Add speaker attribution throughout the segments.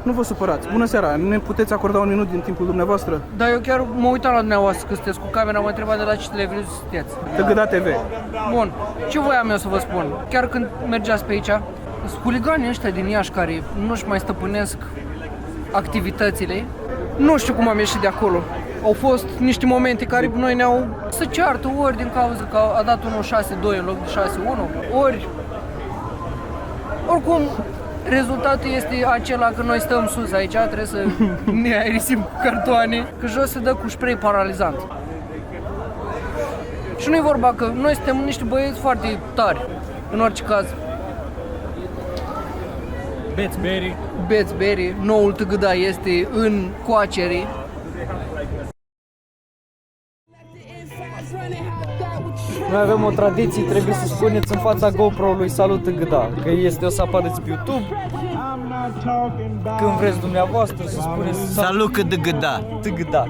Speaker 1: Nu vă supărați. Bună seara. Ne puteți acorda un minut din timpul dumneavoastră?
Speaker 2: Dar eu chiar mă uitam la dumneavoastră că sunteți cu camera, mă întrebat de la ce televizor sunteți.
Speaker 1: TGDA TV.
Speaker 2: Bun, ce voiam eu să vă spun? Chiar când mergeați pe aici, sunt huliganii ăștia din Iași care nu-și mai stăpânesc activitățile. Nu știu cum am ieșit de acolo. Au fost niște momente care noi ne-au să ceartă ori din cauza că a dat unul 6-2 în loc de 6-1, ori oricum rezultatul este acela că noi stăm sus aici, trebuie să ne aerisim cu cartoane, că jos se dă cu spray paralizant. Și nu e vorba că noi suntem niște băieți foarte tari, în orice caz. Beți Berry, noul TGDA este în coacere.
Speaker 3: Noi avem o tradiție, trebuie să spuneți în fața GoPro-ului salut TGDA, că este o să apareți pe YouTube. Când vreți dumneavoastră să spuneți
Speaker 4: salut TGDA.
Speaker 3: TGDA.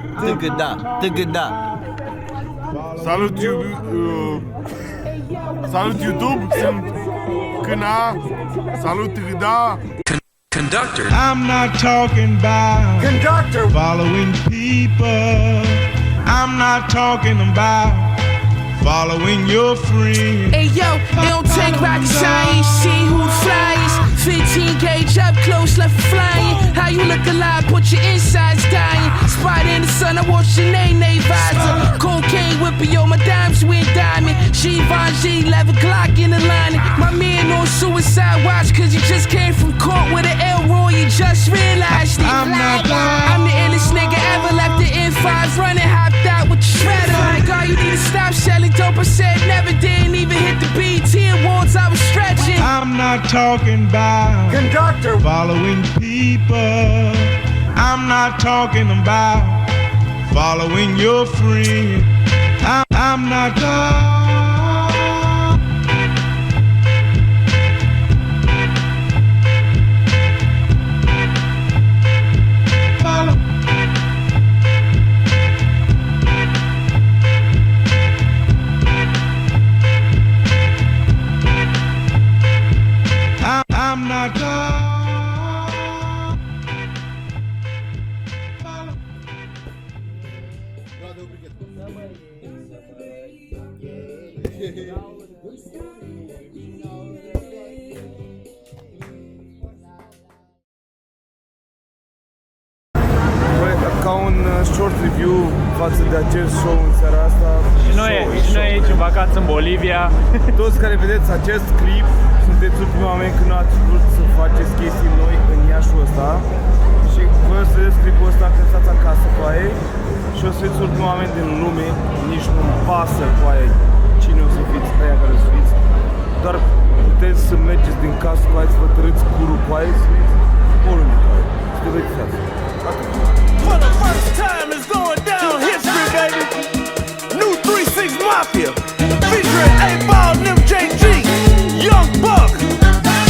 Speaker 5: Salut YouTube, sunt Câna, salut TGDA.
Speaker 4: Conductor.
Speaker 6: I'm not talking about
Speaker 4: Conductor.
Speaker 6: following people. I'm not talking about following your friends.
Speaker 7: Hey yo, it don't take rocket science, see who the flyest. 15 gauge up close, left flying. How you look alive, put your insides dying. Spot in the sun, I watch your name visor. Cocaine whipping, yo, my dimes went diamond. Givenchy, 11 Glock in the line. My man on suicide watch, cause you just came from court with an Elroy, you just realized it. I'm the illest nigga ever, left the N5 running, hopped out with the shredder. Like, all you need to stop selling dope, I said never, didn't even hit the BT awards, I was stretching.
Speaker 6: I'm not talking about
Speaker 4: Conductor.
Speaker 6: following people. I'm not talking about following your friend. I'm not follow. I'm not
Speaker 5: Ca un short review față de acest show în seara asta.
Speaker 8: Și noi aici în vacanță în Bolivia.
Speaker 5: Toți care vedeți acest clip sunteți ultimii oameni când nu ați vrut să faceți chestii noi în Iașul ăsta. Și voi o să vedeți clipul ăsta când stați acasă cu aia. Și o să fiți ultimii oameni din lume. Nici nu-mi pasă cu aia cine o să fiți, aia care o să fiți. Doar puteți să mergeți din casă cu aia, să vă tărâți curul cu aia, să fiți oriunde cu aia. Să te vediți. Atât.
Speaker 9: For the first time it's going down history, baby. New 3-6 Mafia, featuring 8-Ball and MJG, Young Buck.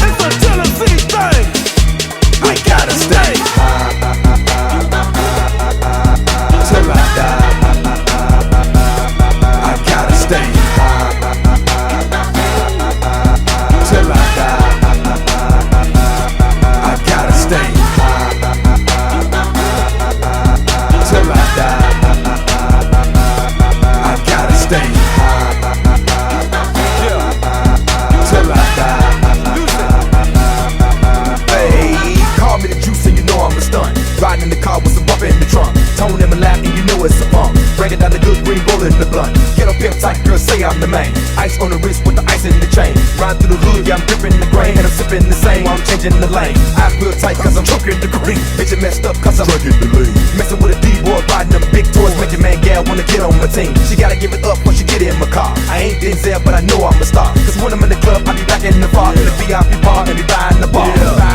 Speaker 9: It's a Tennessee thing. We gotta stay till I die. I gotta stay till I die. I gotta stay till I die. I gotta stay. Yeah. Till I die. Hey, call me the juice and you know I'm a stunt. Riding in the car with some bump in the trunk. Tone in my lap and you know it's a pump. Breaking down the good green roll in the blunt. Get up pimp tight, girl, say I'm the main. Ice on the wrist with the ice in the chain. Ride through the hood, yeah, I'm dripping the grain. And I'm sipping the same while I'm changing the lane. I feel tight cause I'm choking the green. Bitch, it messed up cause I'm drinking the lean. Messing with a D-boy, riding them big toys. Making man gal wanna get on my team. She gotta give it up when she get in my car. I ain't Denzel, but I know I'm a star. Cause when I'm in the club, I be back in the bar. In the VIP bar, and be buying the bar.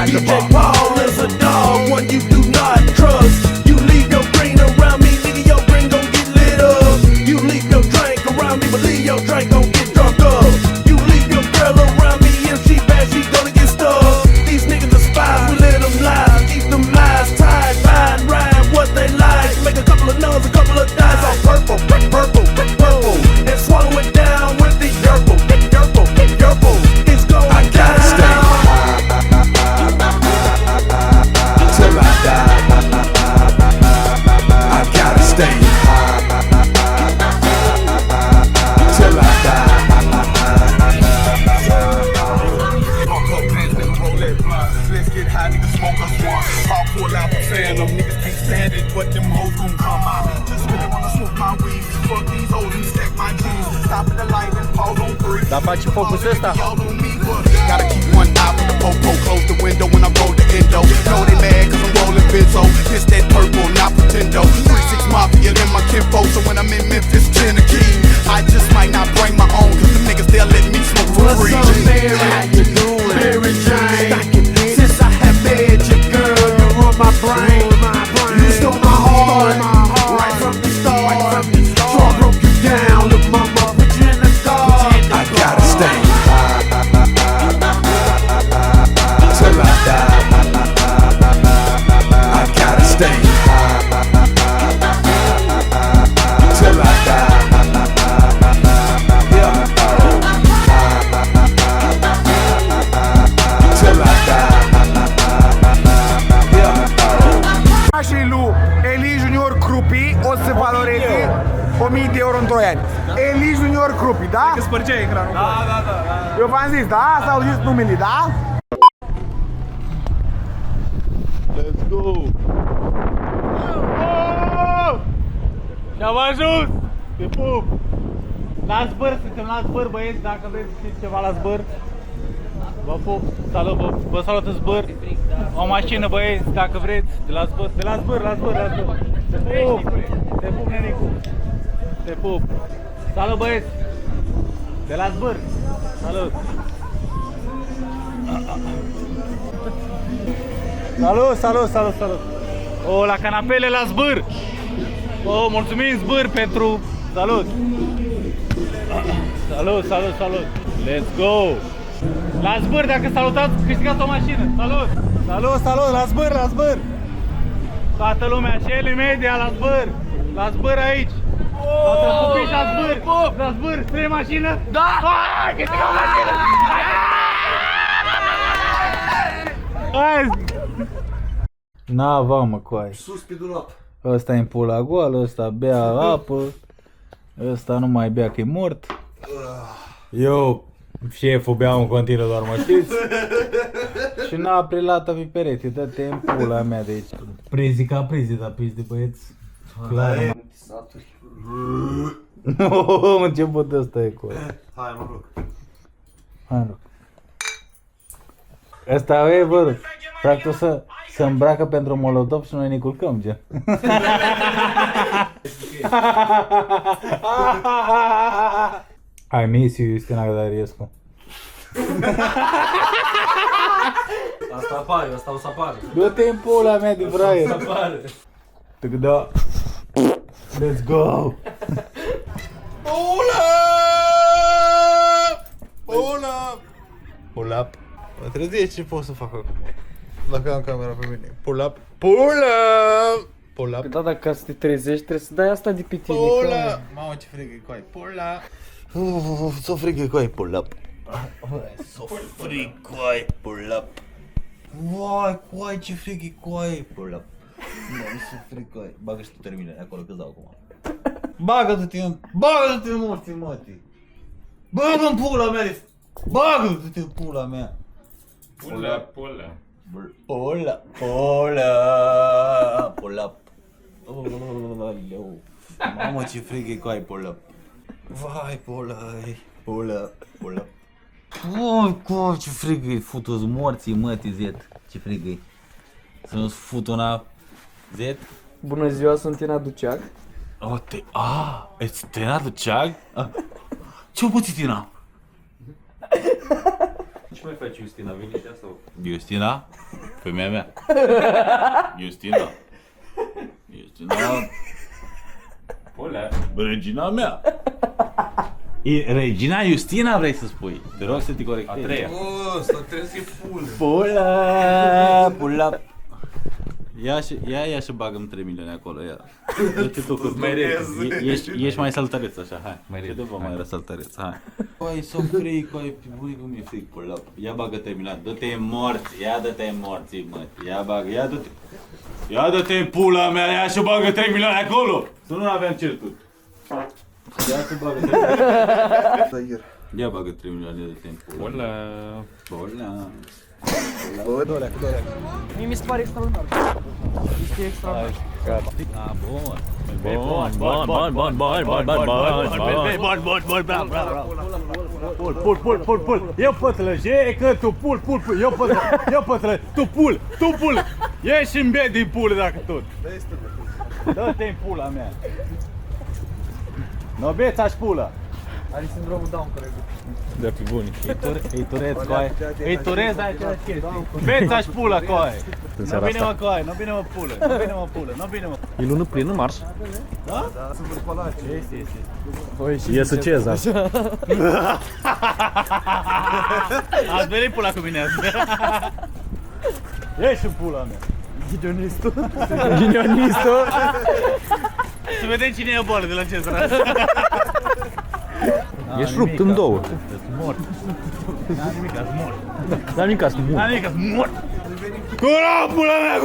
Speaker 9: DJ Paul is a dog, one you do not trust. You leave your green around me, nigga, your green gon' get lit up. You leave your drink around me, believe your drink gon' get drunk up. You leave your girl around me, if she bad, she gonna get stuck. These niggas are spies, we let them lie. Keep them lies tied, ride, what they like. Make a couple of nuns, a couple of dimes on purple, purple, purple. And swallow it down with the purple, purple. It's going down. I gotta stay. stay till I die.
Speaker 6: Let's get high, niggas smoke us one. I'll pull out the fan, them niggas can't stand it, but them hoes gon' come out. Just really wanna smoke my weed, fuck these hoes and stack my jeans. Stop at the light and pause on three.
Speaker 3: Dar face focusul ăsta.
Speaker 6: Gotta keep one eye for the popo, close the window when I roll the endo. Know they mad cause I'm rolling benzo. This that purple, not pretendo. 3-6 Mafia, then my kinfo. So when I'm in Memphis, Tennessee, I just might not bring my own. Cause the niggas, they'll let me smoke for free.
Speaker 7: What's up, Mary? How you doing? Mary Jane. Since I have met you, girl, you run my brain. You stole my heart right from the start. So I broke you down, look, mama, put you in the dark.
Speaker 9: I gotta stay till I die. I gotta stay till I die. Till I die.
Speaker 6: Și lui Eli Junior Crupi o să valoreze 1000 de euro în 2 ani. Eli Junior Crupi, da?
Speaker 1: Că spărgea ecranul. Da.
Speaker 6: Eu v-am zis, da? S-au zis numele, da?
Speaker 8: Let's go! Și-am ajuns! Te pup! La zbăr, suntem la zbăr, băieți, dacă vreți să știți ceva la zbăr. Vă pup, salut, vă salut în zbăr. O mașină, băieți, dacă vreți, de la zbăr, la zbăr. Te pup, nenicu. Te pup. Salut, băieți. De la zbăr. Salut. Salut. O, la canapele la zbăr. O, mulțumim zbăr pentru... Salut. Salut. Let's go. La zbăr, dacă salutați, câștigați o mașină. Salut, la zbăr. Toată lumea, Shelly Media, la zbăr aici. Toată pupici la zbăr, trebuie mașină? Da! Câștigăm o mașină! Hai!
Speaker 3: N-ava, mă, coaie.
Speaker 5: Sus pe dulap.
Speaker 3: Ăsta e în pula goală, ăsta bea apă. Ăsta nu mai bea că e mort. Eu, șeful, beau în continuu, doar mă știți? Și n-a prilată pe perete, dă-te în pula mea de aici. Prizi ca prizi, dar prizi de băieți. Clar, mă. Am început ăsta e cu ăla.
Speaker 5: Hai, mă rog.
Speaker 3: Hai, rog. Ăsta e, bă, practic să îmbracă pentru Molotov și noi ne culcăm, gen. I miss you, Justina Gădăriescu.
Speaker 5: Asta apare, asta o să apară.
Speaker 3: Du-te în pula mea de fraier.
Speaker 5: Asta apare.
Speaker 3: Da. Let's go!
Speaker 5: Pull up. Mă trezește ce pot să fac acum. Dacă am camera pe mine. Pull up.
Speaker 3: Da, dacă să te trezești, trebuie să dai asta de pe tine.
Speaker 5: Mamă, ce frig e coai. Pull up. S-o frig e coai. Pull up. S-o frig coai. Pull up. Vai, coai, ce frig e coai. Pull up. Nu, s-o frig coai. Bagă și tu termină acolo, că-ți dau acum. Bagă-te-te în morții, mătii. Bagă-mi pula mea de... Bagă-te în pula mea.
Speaker 8: Pula.
Speaker 5: Pull up. Mamă, ce frig e coai, pull up. Vai, pull up.
Speaker 3: Oh, ce frig e, futu-ți morții, mătii, zet. Ce frig e. Să nu-ți fut una, zet.
Speaker 2: Bună ziua, sunt Tina Duceac.
Speaker 3: Ești Tina Duceac? Ce-o puțin, Tina?
Speaker 8: Ce mai faci, Justina? Vine și asta?
Speaker 3: Justina? Femeia mea. Justina?
Speaker 8: Pula.
Speaker 3: Regina mea. E Regina Justina vrei să spui? Te rog să te corectezi.
Speaker 8: A treia.
Speaker 5: Ăsta trebuie să-i full.
Speaker 3: Pula. Ia și bagă-mi 3 milioane acolo, ia. Du-te tu cu mai ești mai saltăreț așa, hai. Mai dă-vă mai saltăreț, hai. Coi, s-o frig, coi, pe bunicul mi-e frig, pula. Ia bagă 3 milioane, du-te în morți, ia dă-te în morții, mă. Ia bagă, ia du-te. Ia dă-te în pula mea, ia și bagă 3 milioane acolo! Să nu avem certuri. Ia și bagă 3 milioane. Ia bagă 3 milioane de timp. Bola.
Speaker 2: Mie mi se pare extraordinar. Este extraordinar.
Speaker 8: Pul. Eu pătlăje, că tu pul. Eu pătlăje, tu pul. Ieși în bed din pulă dacă tot. Dă-te în pula mea. No beți-aș pula.
Speaker 2: Are sindromul Down, cred.
Speaker 8: Da, pe buni. Îi tureți, coaie. Îi turezi, dar același chestii. Beți-aș pula, coaie. Nu bine mă, coaie, nu bine mă pulă.
Speaker 10: E lună plină, marș?
Speaker 8: Da? Sunt vârcolace. Este.
Speaker 10: Iese Cezar.
Speaker 8: Ați venit pula cu mine azi. Ieși în pula mea.
Speaker 10: Ghinionistul.
Speaker 8: Să vedem cine e boală de la Cezar.
Speaker 10: Ești rupt în două.
Speaker 8: Mort. N-am nimic, ați mort.
Speaker 10: N-am nimic, ați mort.
Speaker 8: Gura, pula mea,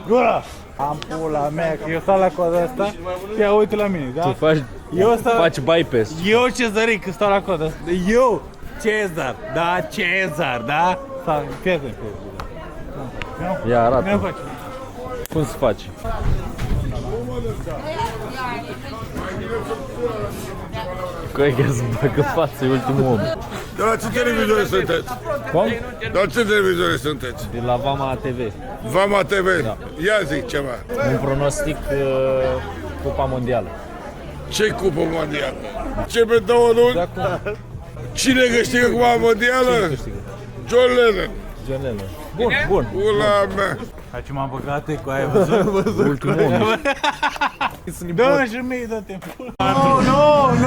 Speaker 8: gura! Am pula mea, că eu stau la coada asta, ia uite la mine, da?
Speaker 10: Tu faci bypass.
Speaker 8: Eu Cezăric, că stau la coada asta. Eu, Cezar, da? Fii
Speaker 10: Ia arată. Cum se face? Că să bagă față, e ultimul om.
Speaker 11: De la ce televizor sunteți?
Speaker 10: Cum?
Speaker 11: De la ce televizor sunteți?
Speaker 10: De la Vama TV.
Speaker 11: Vama TV? Da. Ia zic ceva.
Speaker 10: Un pronostic Cupa Mondială.
Speaker 11: Ce cupă mondială? Ce pe 2 luni? Cine câștigă Cupa Mondială? John Lennon.
Speaker 10: Bun.
Speaker 11: Pula mea.
Speaker 8: Hai ce m-am băgat cu aia, văzut?
Speaker 10: Ultimul om.
Speaker 8: Dă și mie, dă-te în pula. Nu!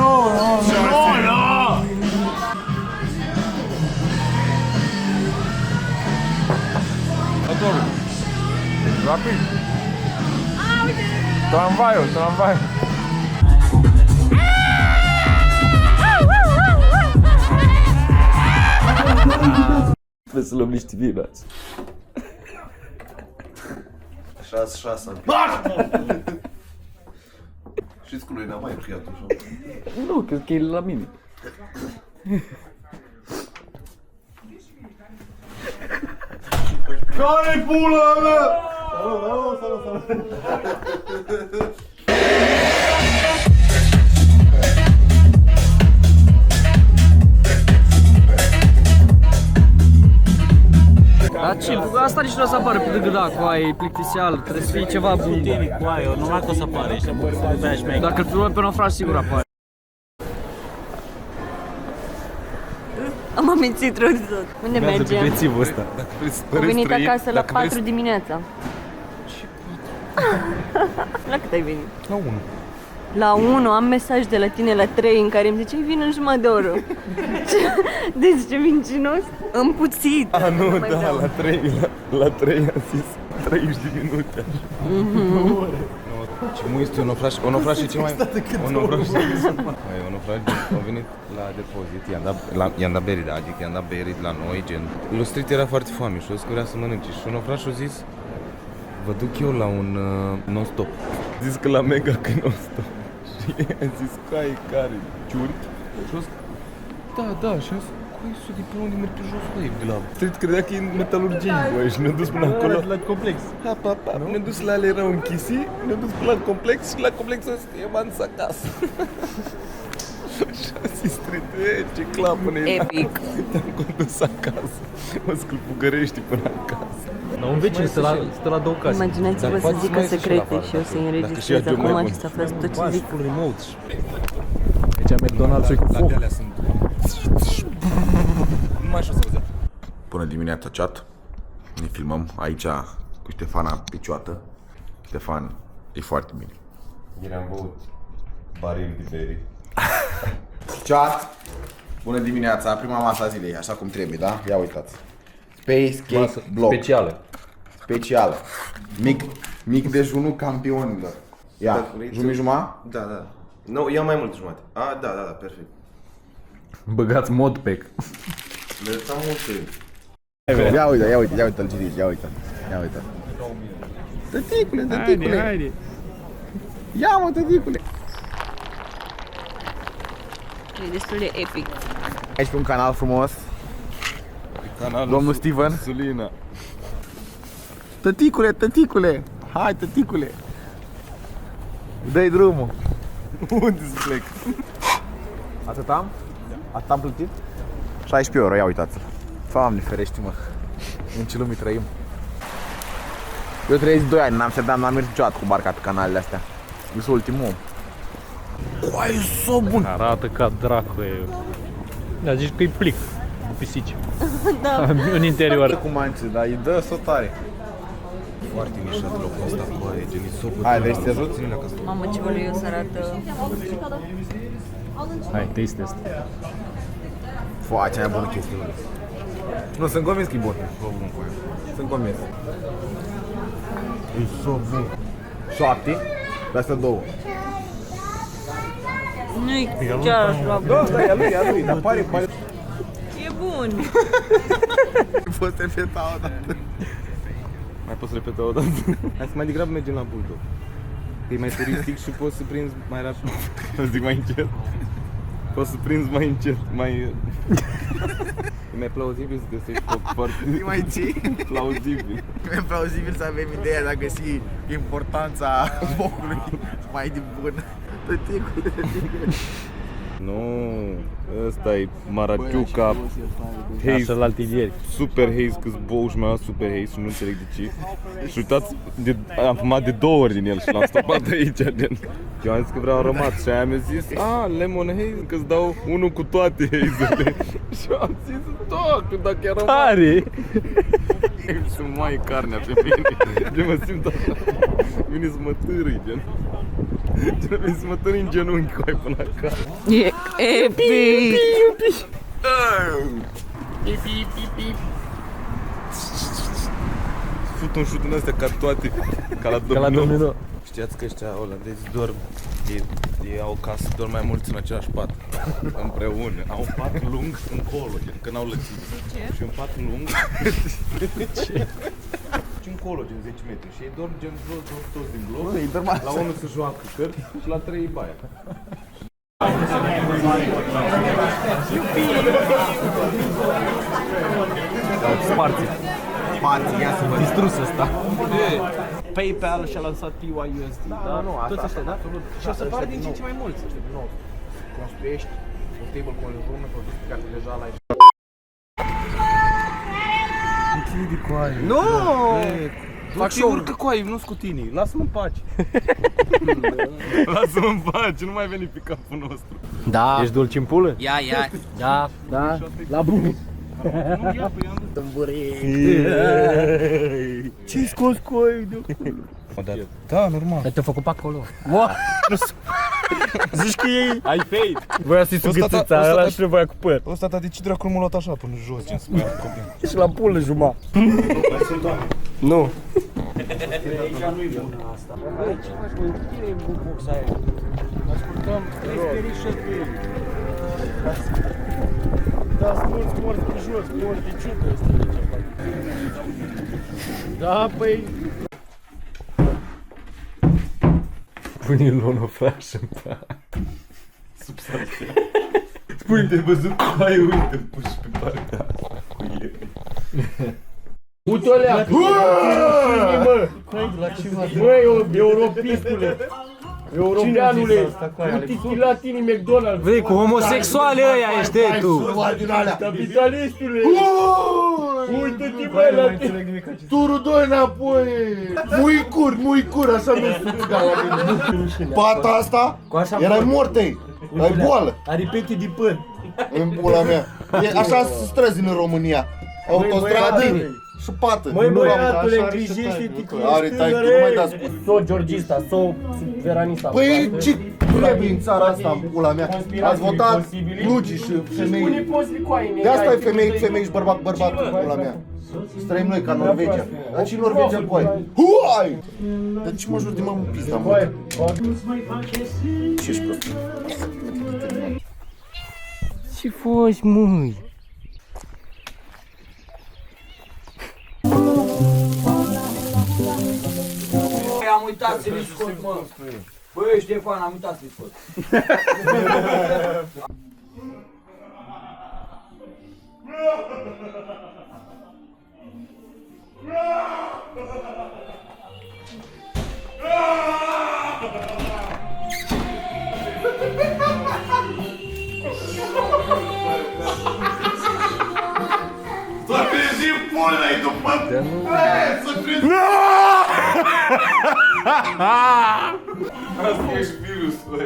Speaker 5: Rapid. Tramvaiul.
Speaker 10: Trebuie să luăm niște vinați.
Speaker 12: 6 Știți cu noi n-am mai priat așa.
Speaker 10: Nu, cred că e la mine.
Speaker 11: Care-i pula mea?
Speaker 2: Dar ce? Asta nici nu o să apară pe DGDA cu aia, e plictisial, trebuie să fie ceva bun.
Speaker 8: Cu aia, numai că o să apare ăștia, bă,
Speaker 2: Dacă îl filmăm pe naufrag, sigur apare.
Speaker 13: Am amintit rău de tot. Unde mergem?
Speaker 10: Bețivul ăsta.
Speaker 13: Am venit acasă la 4 dimineața. La cât ai venit?
Speaker 10: La 1.
Speaker 13: La 1 am mesaj de la tine la 3 în care îmi ziceai vin în jumătate de oră. Deci ce mincinos? Împuțit.
Speaker 10: Nu, da, la 3 am zis 30 de minute.
Speaker 5: Ce mu este onofraș și ce mai... Onofraș au venit la depozit, i-am dat beri, da, adică i-am dat beri la noi, gen... Lustrit era foarte foame și o să vrea să mănânce și onofraș a zis vă duc eu la un non-stop. Zis că la Mega că e non-stop. Și i-am zis care, ciuri? Și a zis da, și am zis să de pe unde merg pe jos, băi, de la... Street credea că e în metalurgie, băi, și ne-a dus până acolo. La complex. Ne-a dus la ale erau închisi, ne-a dus până la complex și la complex a zis că e mans acasă. Și a zis Street, ce clapă-ne.
Speaker 13: Epic.
Speaker 5: Te-am condus acasă. Mă sclupugărești până acasă.
Speaker 10: La un vecin stă la două case.
Speaker 13: Imaginați-vă să zică secrete și o să-i înregistrez acum și să aflați tot ce zic.
Speaker 10: Aici McDonald's-ul cu foc.
Speaker 5: Nu mai știu să văd. Bună dimineața, chat. Ne filmăm aici cu Ștefana Picioată. Ștefan e foarte bine.
Speaker 12: Ieri am băut baril de beri.
Speaker 5: Chat. Bună dimineața, prima masă a zilei, așa cum trebuie, da? Ia uitați. Space Cake Block. Specială. Mic dejunul campionilor. Ia, jumătate?
Speaker 12: Da. Nu, iau mai mult jumătate. Da, perfect.
Speaker 10: Băgați modpack.
Speaker 12: Le lăsam multe.
Speaker 5: Ia uite-l, Gigi, ia uite.
Speaker 3: Tăticule, tăticule.
Speaker 8: Haide.
Speaker 3: Ia mă, tăticule.
Speaker 13: E destul de epic.
Speaker 3: Aici pe un canal frumos.
Speaker 10: Canalul
Speaker 3: Domnul Steven.
Speaker 10: Sulina.
Speaker 3: Tăticule, tăticule. Hai, tăticule. Dă-i drumul.
Speaker 10: Unde să plec?
Speaker 3: Atât am? Atât am plătit? 16 euro, ia uitați-l. Doamne ferește-mă. În ce lume trăim. Eu trăiesc 2 ani în Amsterdam, n-am mers niciodată cu barca pe canalele astea. Eu sunt ultimul om. Coai, e so bun!
Speaker 8: Arată ca dracu e. Da, zici că e plic cu pisici.
Speaker 13: Da.
Speaker 8: În interior.
Speaker 3: Cu mance, dar îi dă sotare.
Speaker 12: Foarte nișat locul ăsta cu aia, gen, e sopul.
Speaker 3: Hai, vrei să te ajut?
Speaker 13: Mamă, ce vălui o să arată.
Speaker 8: Hai, taste test.
Speaker 3: Foa, cea mai bună chestie. Nu, sunt convins că e bun. Sunt convins. E so bun. 7, dar astea 2.
Speaker 13: Nu-i chiar așa.
Speaker 3: Da, e a lui, dar pare.
Speaker 13: E bun.
Speaker 3: Poți repeta o dată.
Speaker 10: Mai poți repeta o dată? Hai să mai degrabă mergem la Bulldog. Că e mai turistic și poți să prinzi mai rapid. Zic mai încet. Poți să prinzi mai încet, mai... E mai plauzibil să găsești foarte...
Speaker 3: E mai ce?
Speaker 10: Plauzibil.
Speaker 3: E plauzibil să avem ideea de a găsi importanța focului mai de bun. Tăticule, tăticule.
Speaker 10: Nu, ăsta e Maraciuca Haze,
Speaker 8: Așa la altilieri.
Speaker 10: Super Haze, că-s bou și mai Super Haze și nu înțeleg de ce. Și uitați, am fumat de 2 ori din el și l-am stopat aici, gen. Eu am zis că vreau aromat și aia mi-a zis, Lemon Haze, că-ți dau unul cu toate haze-urile. Și eu am zis, da, că dacă e aromat...
Speaker 8: Tare!
Speaker 10: Și mai carnea pe mine, gen mă simt așa, vine să mă târâi, gen. Gen, vine să mă târâi în genunchi cu ai până acasă.
Speaker 13: E epic!
Speaker 10: Fut un șut în astea ca toate, ca la domino. Știați că ăștia olandezi dorm, ei au casă, dorm mai mulți în același pat, împreună. Au un pat lung încolo, gen, că n-au lățit. Și un pat lung. De ce? Și încolo, gen 10 metri. Și ei dorm gen jos, toți din bloc. La unul se joacă cărți și la 3 e baia.
Speaker 8: Sparți.
Speaker 3: Sparți, ia să văd.
Speaker 8: Distrus ăsta.
Speaker 1: PayPal și-a lansat PYUSD, da?
Speaker 3: Nu,
Speaker 1: Toți ăștia, da? Și o să pară din ce în ce mai mulți.
Speaker 3: Nu, construiești un stablecoin în urmă, produs pe care deja l-ai.
Speaker 10: Închide cu aia.
Speaker 1: Nu!
Speaker 10: Fac și urcă cu aia, nu-s cu tine. Lasă-mă în pace. Lasă-mă în pace, nu mai veni pe capul nostru.
Speaker 8: Da. Ești dulci în pulă?
Speaker 1: Ia.
Speaker 8: Da. Da. La bun.
Speaker 10: Ce-ai scos cu aia de acolo? Da, normal.
Speaker 8: Te-a făcut pe acolo. Zici că ei... Ai fade. Voia să-i sugățița ăla și voia cu păr.
Speaker 10: Ăsta, de ce dracu m-a luat așa până jos, gen să mă ia copii?
Speaker 8: Și la pulă juma.
Speaker 10: Nu.
Speaker 1: Ce faci, mă? Cine e boxa aia? Ascultăm Expedition Film. Da, smurți pe jos, morți de ciucă ăsta de ce fac. Da, păi...
Speaker 10: Pune-i luno fashion pe substanția. Spune, te-ai văzut cu aia, uite, puși pe partea asta cu el.
Speaker 1: Uite-o lea! Băi, europistule! Europeanule! Uite-ți la tine McDonald's!
Speaker 8: Vrei, cu homosexuale ăia ești tu!
Speaker 1: Capitalistule! Uite-te băi la tine!
Speaker 11: Turul 2 înapoi! Muicur, așa nu se dau pata asta, erai mortei! Ai boală!
Speaker 8: Are peche de păr!
Speaker 11: În pula mea! Așa se străzi în România! Autostradă și pată!
Speaker 1: Măi băiatule, îngrijește-te că ești tânăr! So georgista, so veranista!
Speaker 11: Păi ce trebuie în țara asta, în pula mea? Ați votat Lugi și femei. De asta e femei și bărbat, în pula mea. Străim noi ca Norvegia. Dar ce Norvegia cu ai? Huai! Dar ce mă jur de mamă pizda, mă? Ce ești prost?
Speaker 8: Ce faci, măi?
Speaker 1: am uitat să-i scot, mă. Băi, Ștefan, am uitat să-i scot.
Speaker 6: Să trezim pulei după... Să trezim...
Speaker 10: Asta ești virusul ăla.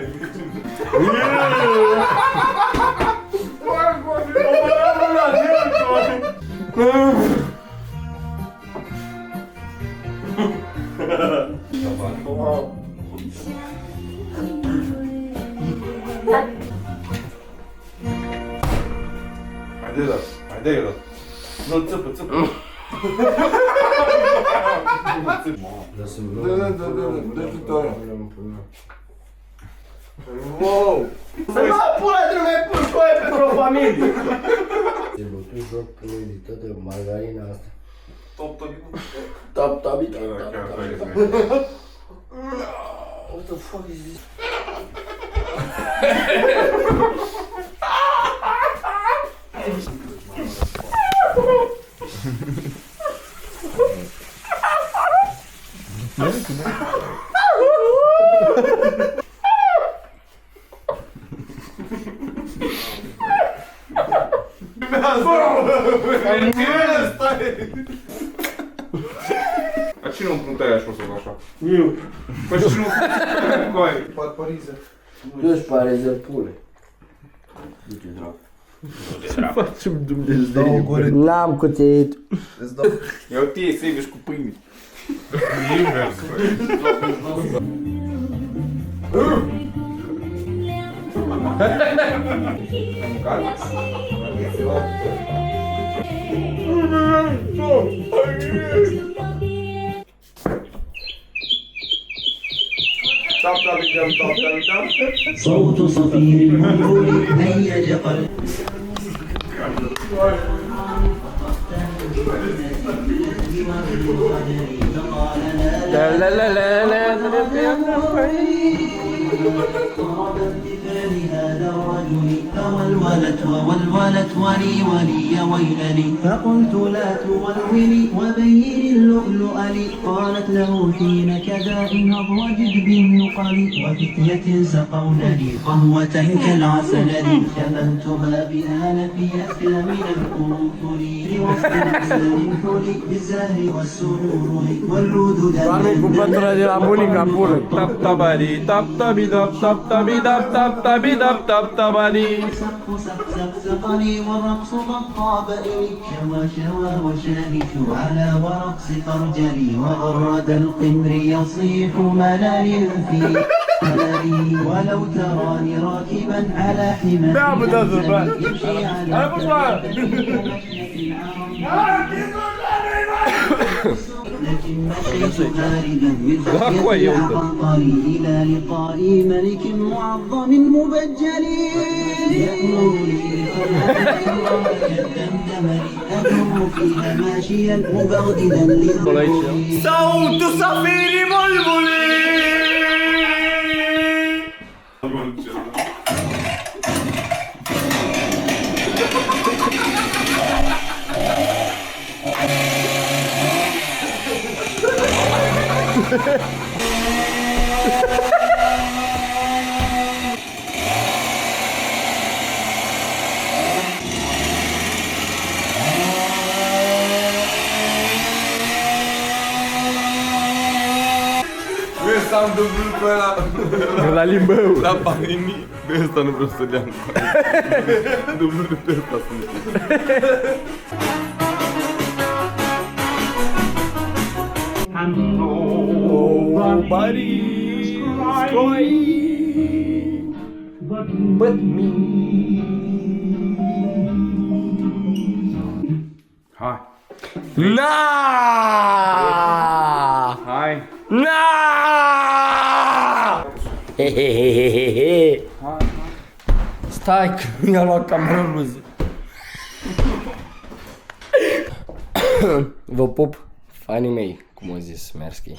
Speaker 10: Haide, da. Haide, da. Nu, țăpă, țăpă.
Speaker 1: Wow! Să mă pula de lume pus cu aia pentru o familie!
Speaker 14: Te bătui joc până toată margarina asta.
Speaker 10: Top.
Speaker 14: What the fuck is this?
Speaker 10: Dar cine o împruntă aia șosot așa?
Speaker 14: Eu.
Speaker 10: Păi și cine o împruntă cu aia?
Speaker 5: Parizer.
Speaker 14: Nu-și parizer, pule. Du-te dracu.
Speaker 5: Ce facem Dumnezeu?
Speaker 14: N-am cuțit.
Speaker 10: Ia o tie, sandwich cu pâine. Invers,
Speaker 15: صوت صفير المنبول هيج قلبي
Speaker 2: لا لا لا لا لا
Speaker 15: هذا الرجل فولولت ولي ويلني فقلت لا تولولي وبين اللؤلؤ لي قالت له حين كذا انهض وجد بالنقل وفتية سقونني قهوة كالعسل لي شملتها بآلف أكل من القنفل لوصف الحسن الحلي بالزهر والسرور والرود سقني والرقص ضبطاب إلي شوى وشانك على ورقص فرجلي وغرد القمر يصيح ملال في ملالي ولو تراني راكبا على حمار يمشي على لكن مشيت باردا من خشية قنطري إلى لقاء ملك معظم مبجل يأمرني دمدمني أدعو فيها ماشيا مبغضدا للظلم
Speaker 1: صوت صفير بلبلي
Speaker 10: Ăsta am dublu pe ăla.
Speaker 5: La limbău.
Speaker 10: La panini. De ăsta nu vreau să le-am. Dublu de pe ăsta sunt.
Speaker 1: Nobody's crying but me.
Speaker 10: Hai.
Speaker 1: Na!
Speaker 10: Hai.
Speaker 1: Na! Hehehehehe. Stai că mi-a luat camera bluză. Vă pup, fanii mei, cum o zis Mersky.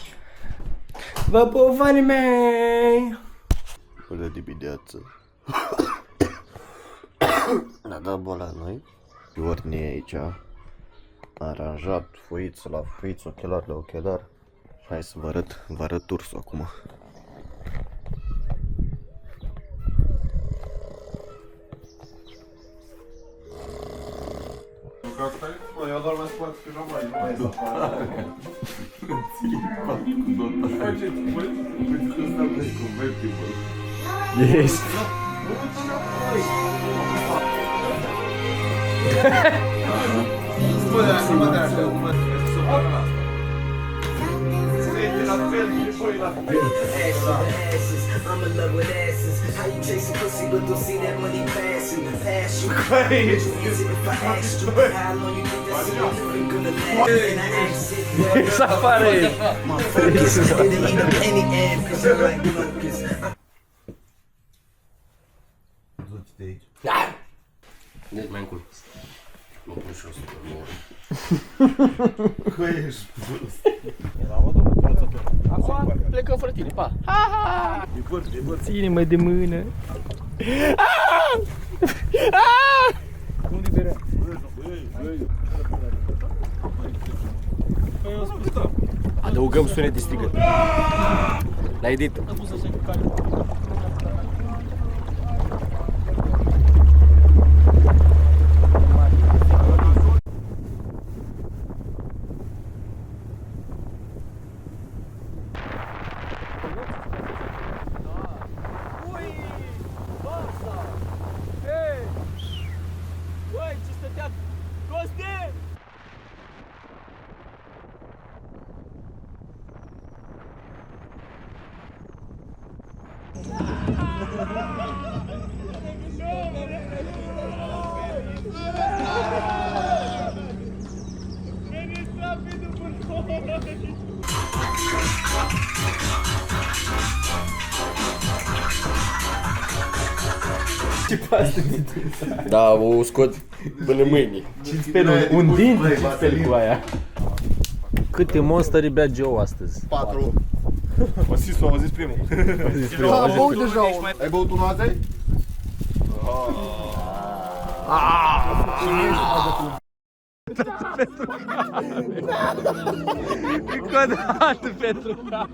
Speaker 1: Vă pup, fanii mei!
Speaker 11: Bună dimineața! Ne-a dat boala noi. Ordine aici. Aranjat foiță la foiță, ochelar la ochelar. Hai să vă arăt ursul acum.
Speaker 5: Eu doar mai spate că nu mai e să apară. Faceți voi, pentru că ăsta e convertible.
Speaker 1: Yes!
Speaker 5: Spune așa, mă dea așa, mă dea. Se la fel, și voi la fel. I'm in love with asses. How you chasing pussy but don't see that money passing? Pass you. Easy if I asked you. How long you think that's gonna last? And I asked it.
Speaker 1: Să apare!
Speaker 5: My focus didn't eat up any ad cause I'm like locust.
Speaker 11: Du-te de aici.
Speaker 1: Deci mai încul. Mă pun și o să mor.
Speaker 11: Că ești prost.
Speaker 1: Acum plecăm fără tine, pa! Ha-ha! Ține-mă de mână!
Speaker 5: Unde berea?
Speaker 1: Adăugăm sunet de strigăt. La edit. Da, o scot până mâine.
Speaker 3: Un din ce speli cu aia. Câte monsteri bea Joe astăzi?
Speaker 11: 4.
Speaker 5: Am zis primul.
Speaker 2: Am băut deja unul.
Speaker 11: Ai băut unul azi?
Speaker 3: Încă o dată pentru cap.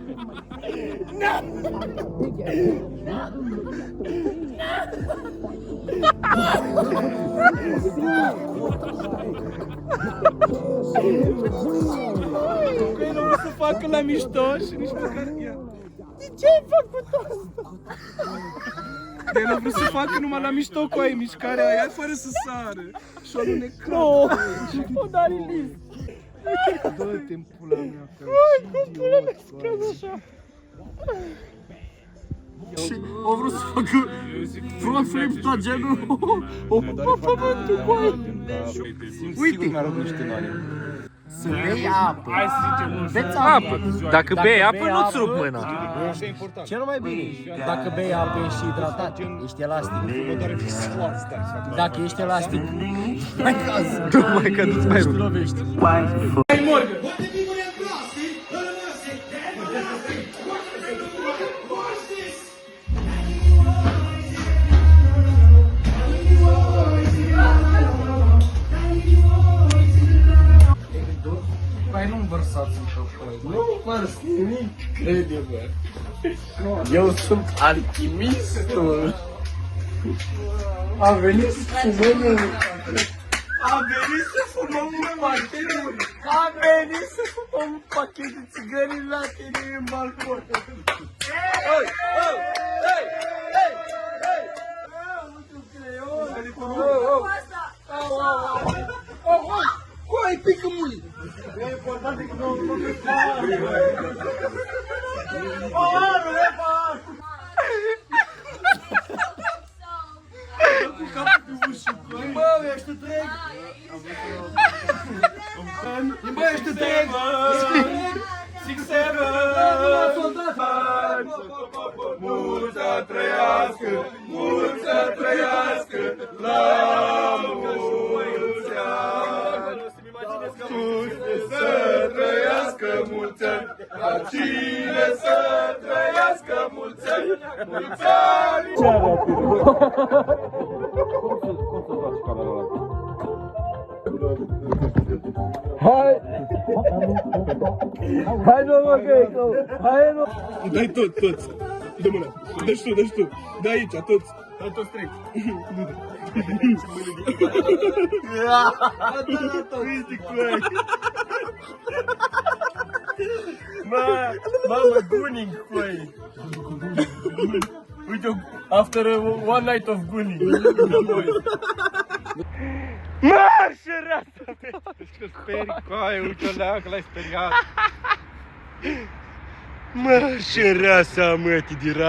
Speaker 5: Că el nu vrut să facă la mișto și nici măcar ea. De ce ai făcut asta? El nu vrut să facă numai la mișto cu aia mișcarea aia fără să sară. Și o lunecat. Nu! O dare list. Dă-te în pula mea. Hai, cum pula mea să crezi așa?
Speaker 1: Și au vrut să facă front flip tot genul. O pupa pământul cu aia. Uite! Să bei apă. Beți apă.
Speaker 3: Dacă bei apă, nu-ți rup mâna.
Speaker 1: Ce nu mai bine? Dacă bei apă, ești hidratat, ești elastic. Dacă ești elastic, mai caz.
Speaker 3: Mai că nu-ți mai rup.
Speaker 5: Hai, morgă!
Speaker 2: Păi nu-mi vărsați în căpăi.
Speaker 1: Nu vărs nimic, crede-mă. Eu sunt alchimistul. Am venit să fumăm. Am venit să fumăm un pachet. Am venit să fumăm un pachet de țigări la tine în balcon. Hei! Hei! Hei! Hei! Hei! Ultimul creion. Au, au, au. Hai, pică mâini! E important că nu mă pică paharul! E paharul! Cu capul pe ușă! Bă, ești întreg! Bă, ești întreg! 6-7! Mult să trăiască! Mult să trăiască! La mulți ani! Să trăiască mulți ani, La cine să trăiască mulți ani, mulți ani.
Speaker 5: Hai! Hai, nu mă, că hai, nu!
Speaker 1: Dai toți! Dă mâna! Dă-și tu! Dă aici, toți! Dai toți trec! Mamă, gunning, coi! Uite, after one night of gunning!
Speaker 8: Marșă, rasa! Că sperii, coaie, uite-o leacă, l-ai speriat!
Speaker 1: Marșă, rasa, mătii, de ra...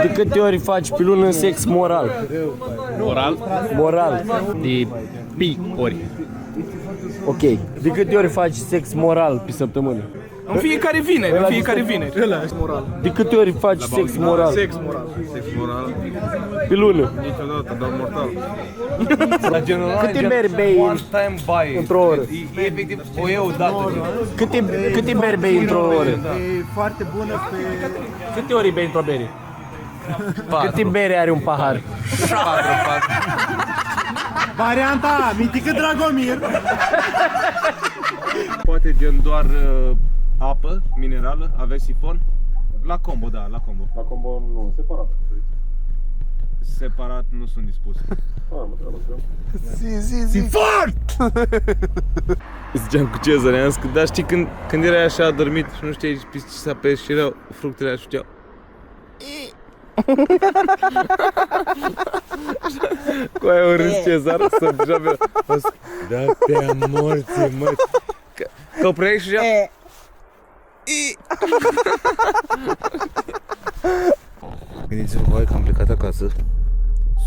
Speaker 16: De câte ori faci pe lună sex moral?
Speaker 8: Moral?
Speaker 16: Moral.
Speaker 8: De pi ori.
Speaker 16: Ok. De câte ori faci sex moral pe săptămână?
Speaker 8: În fiecare vineri.
Speaker 16: De câte ori faci sex moral?
Speaker 10: Sex moral.
Speaker 16: Pe lună?
Speaker 10: Niciodată, dar mortal.
Speaker 16: Câte beri bei într-o oră?
Speaker 10: E efectiv o eu dată.
Speaker 16: Câte beri bei într-o oră?
Speaker 11: E foarte bună pe...
Speaker 16: Câte ori bei într-o bere? Câte bere are un pahar?
Speaker 10: 4.
Speaker 11: Varianta Mitică Dragomir.
Speaker 10: Poate gen doar apă minerală, aveți sifon? La combo, da, la combo.
Speaker 5: La combo nu, separat.
Speaker 10: Separat nu sunt dispus.
Speaker 11: Sifon!
Speaker 10: Ziceam cu Cezar, i-am zis că, dar știi când erai așa adormit și nu știai ce să apeși și erau fructele așa știau. Cu aia o râs Cezar, să deja avea. Da-te-a morții, mă. Că opreai și deja. Gândiți-vă, coai, că am plecat acasă.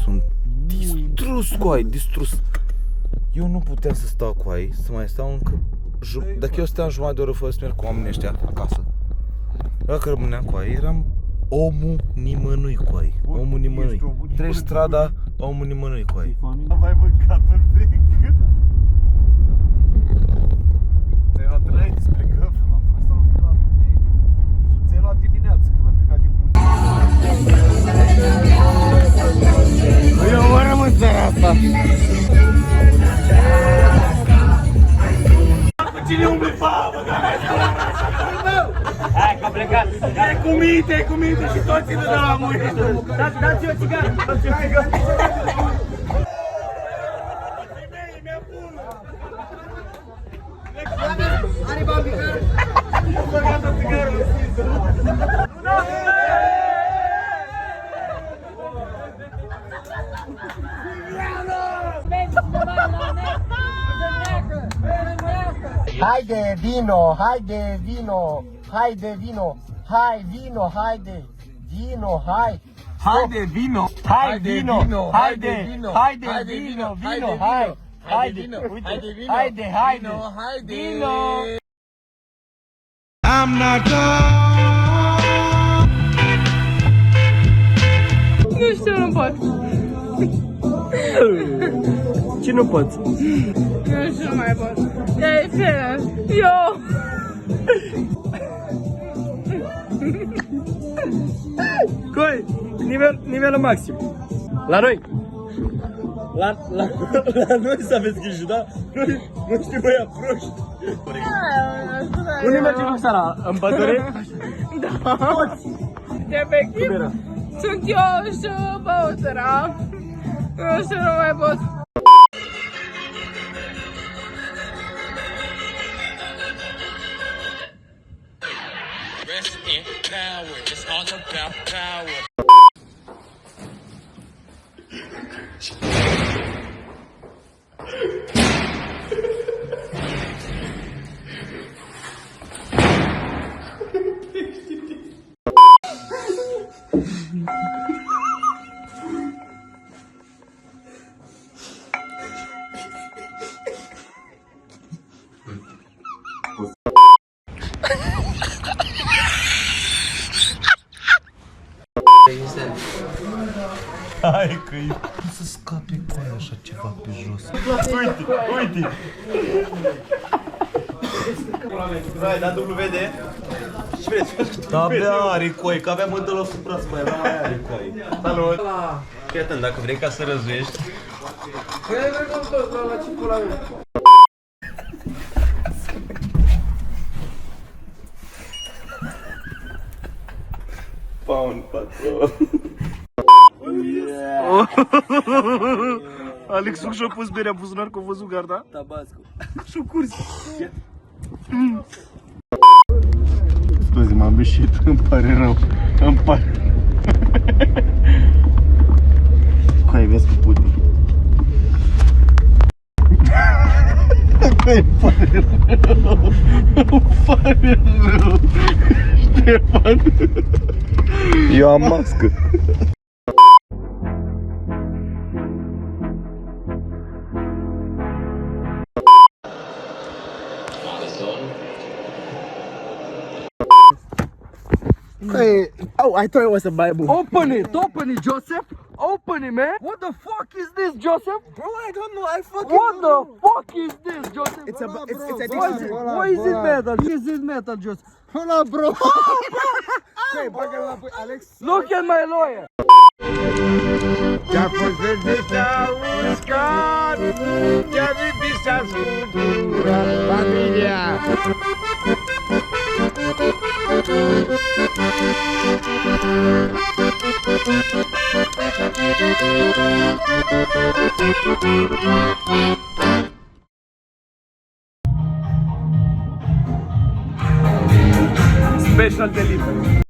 Speaker 10: Sunt distrus, coai, distrus. Eu nu puteam să stau cu ai, să mai stau încă... Dacă eu stăteam jumătate de oră fără să merg cu oamenii ăștia acasă. Dacă rămâneam cu ai, eram omul nimănui, cu ai. Omul nimănui. Treci strada, omul nimănui, cu ai.
Speaker 5: Am mai mâncat un pic. Ți-ai luat înainte să plecăm? Ți-ai luat dimineață, când am plecat din București. Eu mă rămân țara asta.
Speaker 1: Cine umble, pa, bă, hai că am plecat. E cu minte și toți de la muie. Dați-o țigară. Are bani pe care? Gata țigară.
Speaker 11: Haide vino, haide vino, haide vino, hai vino, haide vino, hai.
Speaker 1: Haide vino,
Speaker 11: Haide vino,
Speaker 1: haide
Speaker 11: vino,
Speaker 1: haide
Speaker 11: vino,
Speaker 1: vino,
Speaker 11: hai.
Speaker 1: haide, uite, haide, vino.
Speaker 11: I'm not gone.
Speaker 13: Nu știu, nu pot.
Speaker 1: Ce nu poți?
Speaker 13: Nu știu, nu mai pot. E fără. Eu.
Speaker 1: Coi, nivelul maxim. La noi. La noi să aveți grijă, da? Nu știu băia proști. Unde mergem cu Sara? În pădure?
Speaker 13: Da. Efectiv, sunt eu și băutura. Nu știu, nu mai pot.
Speaker 1: Rest in power, it's all about power.
Speaker 10: Hai că-i... Cum să scape cu aia așa ceva pe jos?
Speaker 1: Uite, uite!
Speaker 10: Vai, da WD. Și vreți? Da, abia are coi, că aveam mândă la supra-spăia, dar mai are coi. Salut! Fii atent, dacă vrei ca să răzuiești.
Speaker 2: Păi ai vreau tot la ce pula mea.
Speaker 10: Pound, patron. Alex, și-a pus berea în buzunar, că a văzut garda?
Speaker 2: Tabasco.
Speaker 10: Și-a curs. Scuze, m-am ieșit, îmi pare rău. Îmi pare... Coi, vezi cu Putin. Îmi pare rău. Îmi pare rău. Ștefan. Eu am mască.
Speaker 11: Hey, oh, I thought it was a Bible.
Speaker 2: Open it, Joseph. Open it, man. What the fuck is this, Joseph?
Speaker 11: Bro, I don't know. I fucking
Speaker 2: What the fuck is this, Joseph?
Speaker 11: It's a
Speaker 2: Why is it metal? Is it metal, Joseph?
Speaker 11: Hold on, bro. Hey, bagă la Alex.
Speaker 2: Look at my lawyer.
Speaker 1: Te-a fost vândita uscat, te-a vipisat cultura, familia.
Speaker 5: Special delivery.